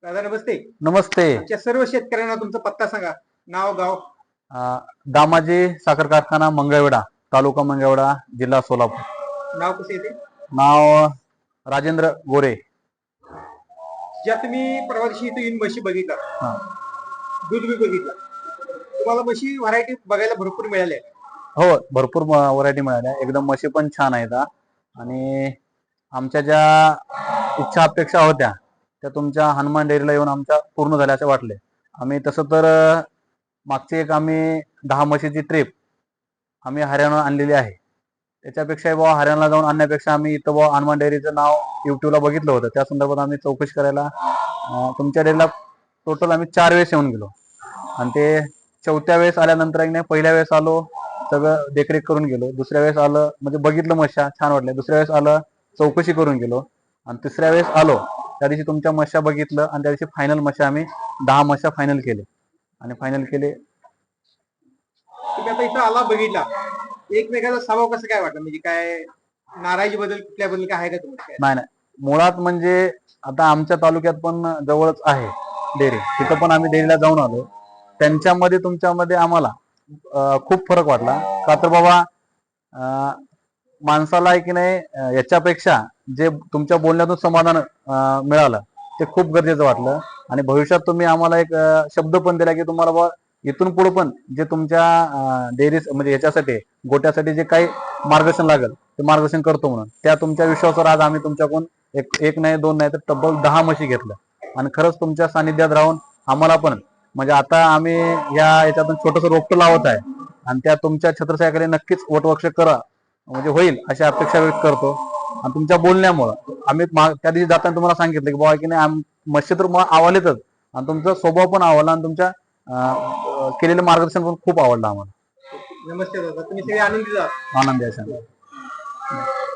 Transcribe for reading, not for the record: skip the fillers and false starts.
दादा नमस्ते. नमस्ते. आमच्या सर्व शेतकऱ्यांना तुमचा पत्ता सांगा, नाव गाव. दामाजी साखर कारखाना मंगळवेढा, तालुका मंगळवेढा, जिल्हा सोलापूर. नाव कसं येते? नाव राजेंद्र गोरे. ज्या तुम्ही परवा दिवशी इथे येऊन म्हशी बघितला, दूध बी बघितला, तुम्हाला म्हशी व्हरायटी बघायला भरपूर मिळाल्या. हो, भरपूर व्हरायटी मिळाल्या. एकदम म्हशी पण छान आहेत. आणि आमच्या ज्या इच्छा अपेक्षा होत्या त्या तुमच्या हनुमान डेअरीला येऊन आमच्या पूर्ण झाल्याचे वाटले. आम्ही तसं तर मागची एक आम्ही 10 म्हशीची ट्रिप आम्ही हरियाणा आणलेली आहे. त्याच्यापेक्षा बाबा हरियाणाला जाऊन आणण्यापेक्षा आम्ही इथं बाबा हनुमान डेअरीचं नाव युट्यूबला बघितलं होतं. त्या संदर्भात आम्ही चौकशी करायला तुमच्या डेअरीला टोटल आम्ही 4 वेळेस येऊन गेलो. आणि ते चौथ्या वेळेस आल्यानंतर एक नाही, पहिल्या वेळेस आलो सगळं देखरेख करून गेलो. दुसऱ्या वेळेस आलं म्हणजे बघितलं म्हशा छान वाटल्या. दुसऱ्या वेळेस आलं चौकशी करून गेलो. आणि तिसऱ्या वेळेस आलो त्या दिवशी तुमच्या म्हशा बघितलं आणि त्या दिवशी फायनल म्हशा आम्ही 10 म्हशा फायनल केले. आणि फायनल केले. तुम्ही आता इथं आला बघितला, एकमेकाचा स्वभाव कसं काय वाटलं? म्हणजे काय नाराजी बद्दल कुठल्या बद्दल काय आहे का तुम्हाला? नाही नाही, मुळात म्हणजे आता आमच्या तालुक्यात पण जवळच आहे डेअरी, तिथं पण आम्ही डेअरीला जाऊन आलो. त्यांच्यामध्ये तुमच्यामध्ये आम्हाला खूप फरक वाटला. का तर बाबा माणसाला आहे की नाही याच्यापेक्षा जे तुमच्या बोलण्यातून समाधान मिळालं ते खूप गरजेचं वाटलं. आणि भविष्यात तुम्ही आम्हाला एक शब्द पण दिला की तुम्हाला बाबा इथून पुढे पण जे तुमच्या डेअरी म्हणजे याच्यासाठी गोट्यासाठी जे काही मार्गदर्शन लागेल ते मार्गदर्शन करतो म्हणून त्या तुमच्या विश्वासावर आज आम्ही तुमच्याकडून एक नाही दोन नाही तर तब्बल 10 म्हशी घेतल्या. आणि खरंच तुमच्या सानिध्यात राहून आम्हाला पण म्हणजे आता आम्ही याच्यातून छोटंसं रोपटं लावत आहे आणि त्या तुमच्या छत्रछायाखाली नक्कीच वटवृक्ष करा म्हणजे होईल अशी अपेक्षा व्यक्त करतो. आणि तुमच्या बोलण्यामुळं आम्ही त्या दिवशी जाताना तुम्हाला सांगितलं की बाबा की नाही म्हशी तर मला आवडलेतच आणि तुमचा स्वभाव पण आवडला आणि तुमच्या केलेलं मार्गदर्शन पण खूप आवडलं आम्हाला. नमस्ते दादा, तुम्ही सगळे आनंदी जा. आनंद आहे.